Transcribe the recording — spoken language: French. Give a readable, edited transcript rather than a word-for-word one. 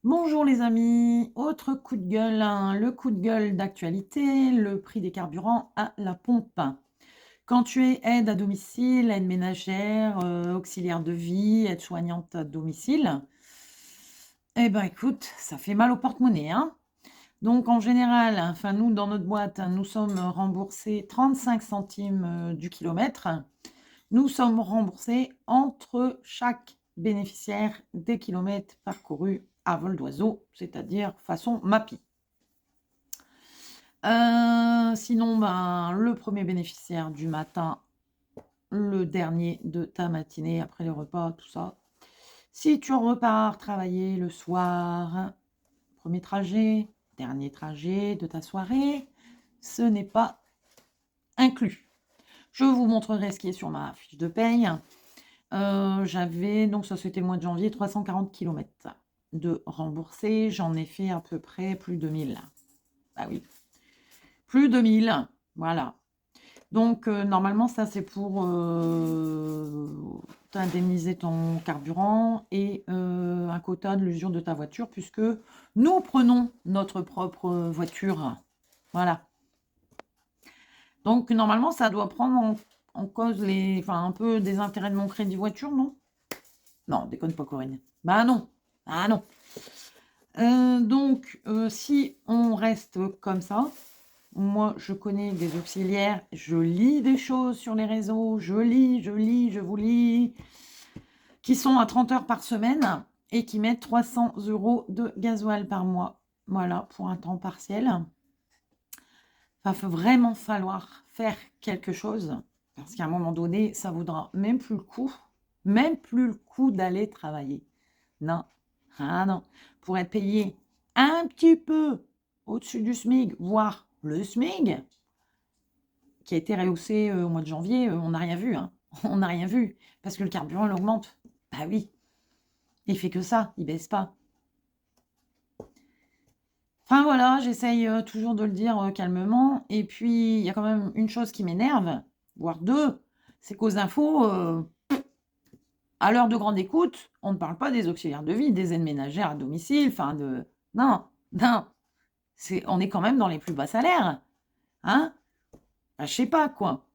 Bonjour les amis, autre coup de gueule, hein, le coup de gueule d'actualité, le prix des carburants à la pompe. Quand tu es aide à domicile, aide ménagère, auxiliaire de vie, aide-soignante à domicile, eh ben écoute, ça fait mal au porte-monnaie, hein. Donc en général, enfin nous dans notre boîte, nous sommes remboursés 35 centimes du kilomètre. Nous sommes remboursés entre chaque bénéficiaire des kilomètres parcourus à vol d'oiseau, c'est-à-dire façon MAPI. Sinon, ben, le premier bénéficiaire du matin, le dernier de ta matinée, après les repas, tout ça. Si tu repars travailler le soir, premier trajet, dernier trajet de ta soirée, ce n'est pas inclus. Je vous montrerai ce qui est sur ma fiche de paye. J'avais, donc ça c'était le mois de janvier, 340 kilomètres de remboursés. J'en ai fait à peu près plus de 1000. Ah oui, plus de 1000, voilà. Donc normalement ça c'est pour t'indemniser ton carburant et un quota de l'usure de ta voiture puisque nous prenons notre propre voiture. Voilà. Donc normalement ça doit prendre en cause un peu des intérêts de mon crédit voiture, non? Non, déconne pas, Corinne. Bah non. Ah non. Donc, si on reste comme ça, moi, je connais des auxiliaires, je lis des choses sur les réseaux, je lis, je vous lis, qui sont à 30 heures par semaine et qui mettent 300 € de gasoil par mois. Voilà, pour un temps partiel. Il va vraiment falloir faire quelque chose parce qu'à un moment donné, ça vaudra même plus le coup d'aller travailler. Non, ah non, pour être payé un petit peu au-dessus du SMIC, voire le SMIC, qui a été rehaussé au mois de janvier, on n'a rien vu, hein. On n'a rien vu, parce que le carburant, il augmente. Bah oui, il fait que ça, il baisse pas. Enfin voilà, j'essaye toujours de le dire calmement. Et puis, il y a quand même une chose qui m'énerve, voire deux, c'est qu'aux infos, à l'heure de grande écoute, on ne parle pas des auxiliaires de vie, des aides ménagères à domicile, enfin de... Non, non, on est quand même dans les plus bas salaires, hein? Bah, je sais pas quoi.